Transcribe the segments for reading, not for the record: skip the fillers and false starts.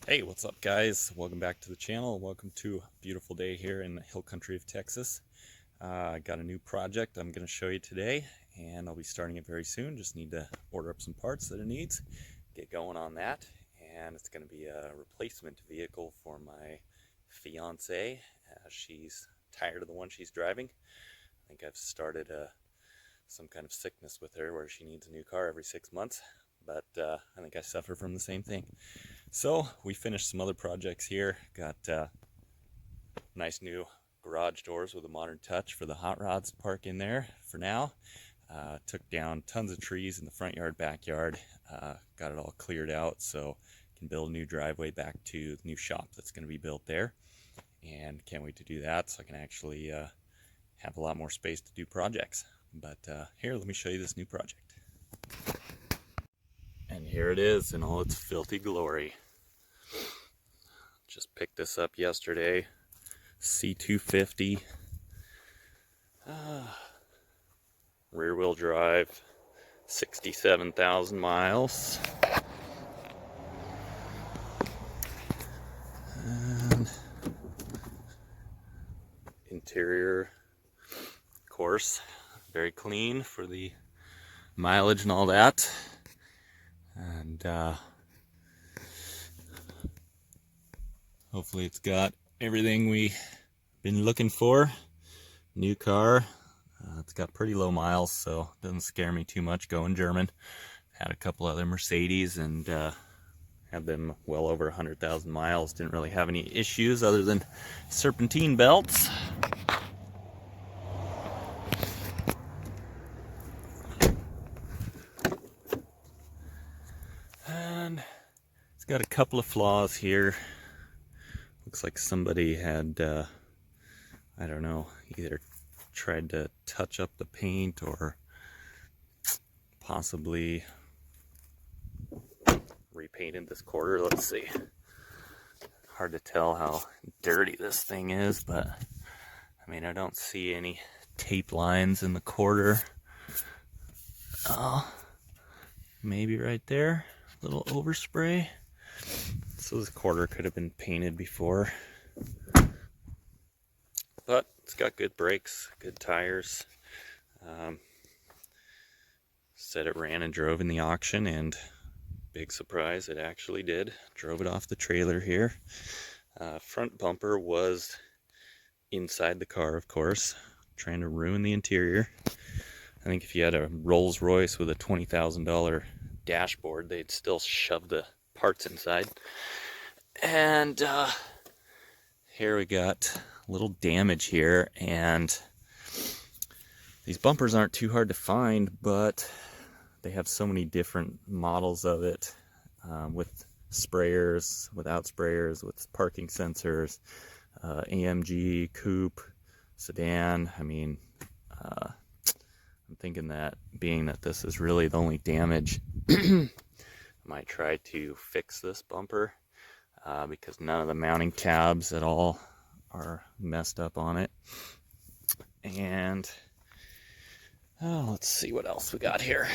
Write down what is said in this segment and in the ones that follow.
Hey, what's up guys? Welcome back to the channel. Welcome to a beautiful day here in the hill country of Texas. I got a new project I'm going to show you today, and I'll be starting it very soon. Just need to order up some parts that it needs, get going on that. And it's going to be a replacement vehicle for my fiance. She's tired of the one she's driving. I think I've started some kind of sickness with her where she needs a new car every 6 months. But I think I suffer from the same thing. So we finished some other projects here. Got nice new garage doors with a modern touch for the hot rods to park in there for now. Took down tons of trees in the front yard, backyard. Got it all cleared out so can build a new driveway back to the new shop that's going to be built there. And can't wait to do that so I can actually have a lot more space to do projects. But here, let me show you this new project. And here it is in all its filthy glory. Just picked this up yesterday. C250. Rear wheel drive. 67,000 miles. And interior, of course, very clean for the mileage and all that. And hopefully it's got everything we've been looking for. New car. It's got pretty low miles, so it doesn't scare me too much going German. Had a couple other Mercedes and had them well over 100,000 miles. Didn't really have any issues other than serpentine belts. And it's got a couple of flaws here. Looks like somebody had, I don't know, either tried to touch up the paint or possibly repainted this quarter. Let's see. Hard to tell how dirty this thing is, but I mean, I don't see any tape lines in the quarter. Maybe right there. Little overspray. So this quarter could have been painted before. But it's got good brakes, good tires. Said it ran and drove in the auction, and big surprise, it actually did. Drove it off the trailer here. Front bumper was inside the car, of course, trying to ruin the interior. I think if you had a Rolls Royce with a $20,000 dashboard, they'd still shove the parts inside. And here we got a little damage here, and these bumpers aren't too hard to find, but they have so many different models of it, with sprayers, without sprayers, with parking sensors, AMG, coupe, sedan. I mean, I'm thinking that being that this is really the only damage, I might try to fix this bumper because none of the mounting tabs at all are messed up on it. And let's see what else we got here.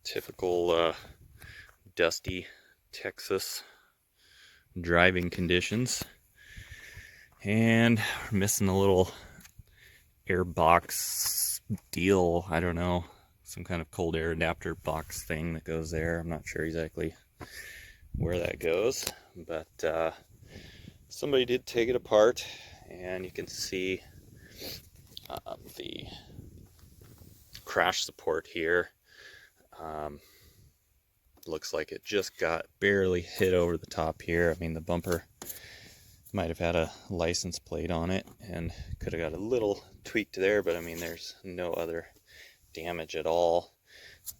Typical dusty Texas driving conditions. And we're missing a little air box deal. I don't know, some kind of cold air adapter box thing that goes there. I'm not sure exactly where that goes, but somebody did take it apart, and you can see the crash support here. Looks like it just got barely hit over the top here. I mean, the bumper might have had a license plate on it and could have got a little tweaked there, but I mean, there's no other damage at all.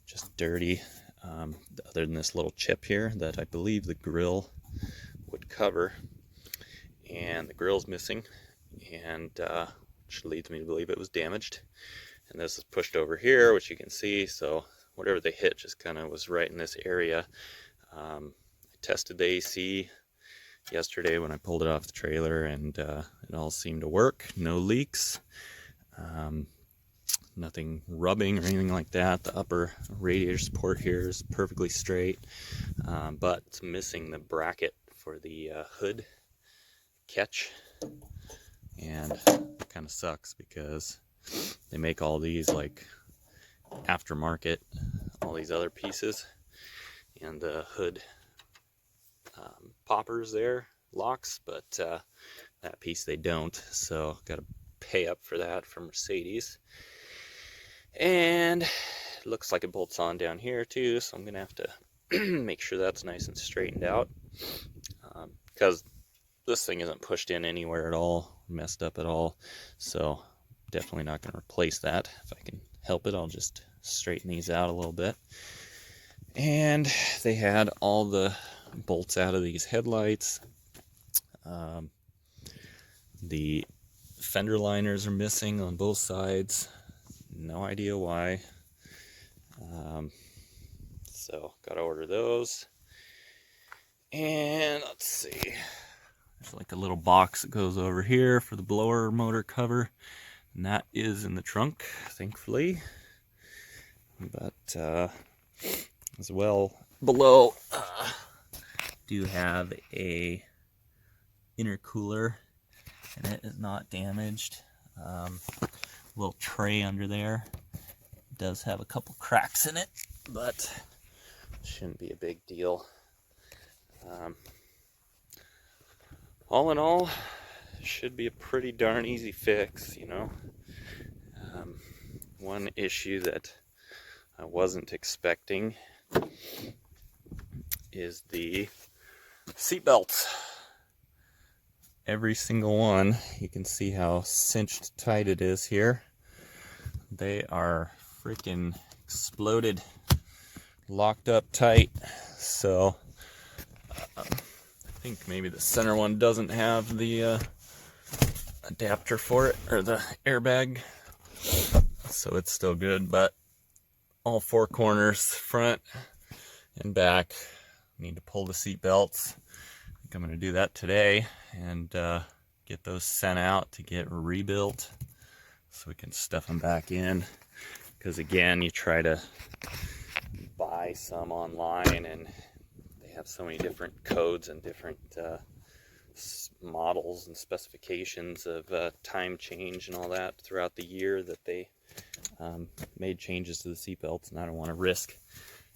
Just dirty, other than this little chip here that I believe the grill would cover, and the grill's missing, and which leads me to believe it was damaged. And this is pushed over here, which you can see, so whatever they hit just kind of was right in this area. I tested the AC yesterday when I pulled it off the trailer, and it all seemed to work. No leaks. Nothing rubbing or anything like that. The upper radiator support here is perfectly straight, but it's missing the bracket for the hood catch, and it kind of sucks because they make all these like aftermarket, all these other pieces, and the hood poppers there, locks, but that piece they don't, so got to pay up for that from Mercedes. And it looks like it bolts on down here too, so I'm gonna have to make sure that's nice and straightened out, because this thing isn't pushed in anywhere at all, messed up at all, so definitely not going to replace that. If I can help it, I'll just straighten these out a little bit. And they had all the bolts out of these headlights. The fender liners are missing on both sides. No idea why. So got to order those. And let's see, there's like a little box that goes over here for the blower motor cover, and that is in the trunk, thankfully. But as well below, do have a intercooler, and it is not damaged. Little tray under there, it does have a couple cracks in it, but shouldn't be a big deal. All in all, should be a pretty darn easy fix, you know. One issue that I wasn't expecting is the seat belts. Every single one, you can see how cinched tight it is here. They are freaking exploded, locked up tight. So I think maybe the center one doesn't have the adapter for it, or the airbag, so it's still good, but all four corners, front and back, need to pull the seat belts. I think I'm going to do that today and get those sent out to get rebuilt so we can stuff them back in, because again, you try to buy some online and they have so many different codes and different models and specifications of time change and all that throughout the year that they made changes to the seatbelts, and I don't want to risk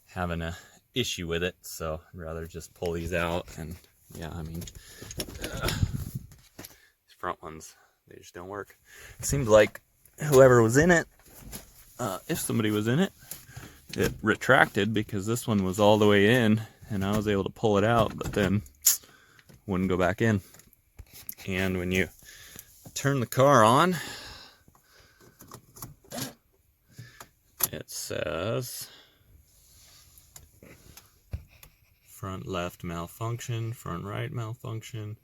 having a issue with it, so I'd rather just pull these out. And yeah, I mean, these front ones, they just don't work. It seemed like whoever was in it, if somebody was in it, it retracted, because this one was all the way in and I was able to pull it out, but then wouldn't go back in. And when you turn the car on, it says front left malfunction, front right malfunction,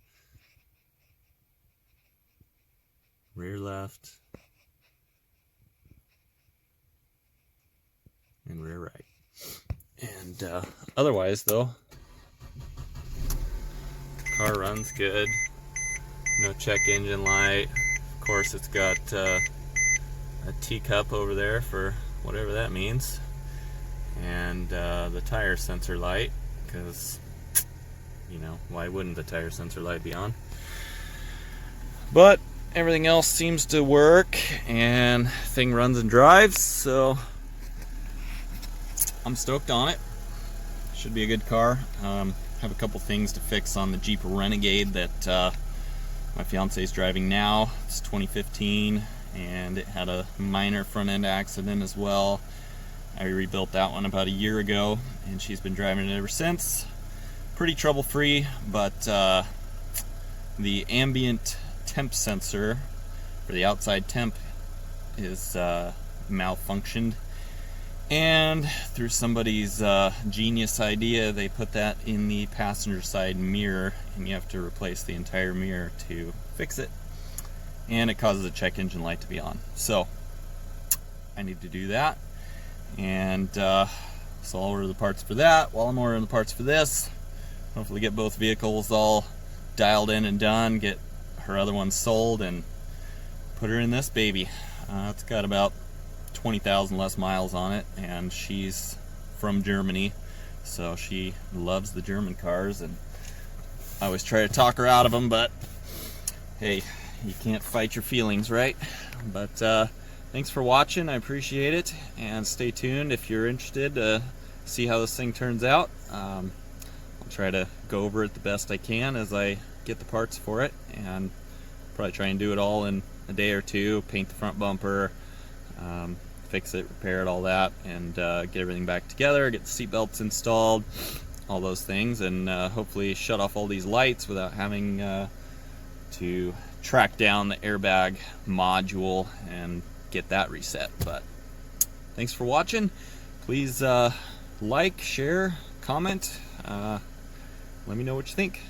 rear left, and rear right. And otherwise though, the car runs good. No check engine light. Of course, it's got a teacup over there for whatever that means, and the tire sensor light, because, you know, why wouldn't the tire sensor light be on? But everything else seems to work, and thing runs and drives, so I'm stoked on it. Should be a good car. Have a couple things to fix on the Jeep Renegade that my fiance is driving now. It's 2015, and it had a minor front end accident as well. I rebuilt that one about a year ago, and she's been driving it ever since. Pretty trouble free, but the ambient temp sensor for the outside temp is malfunctioned, and through somebody's genius idea, they put that in the passenger side mirror, and you have to replace the entire mirror to fix it, and it causes a check engine light to be on. So I need to do that, and so I'll order the parts for that while I'm ordering the parts for this. Hopefully get both vehicles all dialed in and done, get her other one sold, and put her in this baby. It's got about 20,000 less miles on it, and she's from Germany, so she loves the German cars, and I always try to talk her out of them, but hey, you can't fight your feelings, right? But thanks for watching, I appreciate it, and stay tuned if you're interested to see how this thing turns out. I'll try to go over it the best I can as I get the parts for it, and probably try and do it all in a day or two, paint the front bumper, fix it, repair it, all that, and get everything back together, get the seat belts installed, all those things, and hopefully shut off all these lights without having to track down the airbag module and get that reset. But thanks for watching. Please like, share, comment, let me know what you think.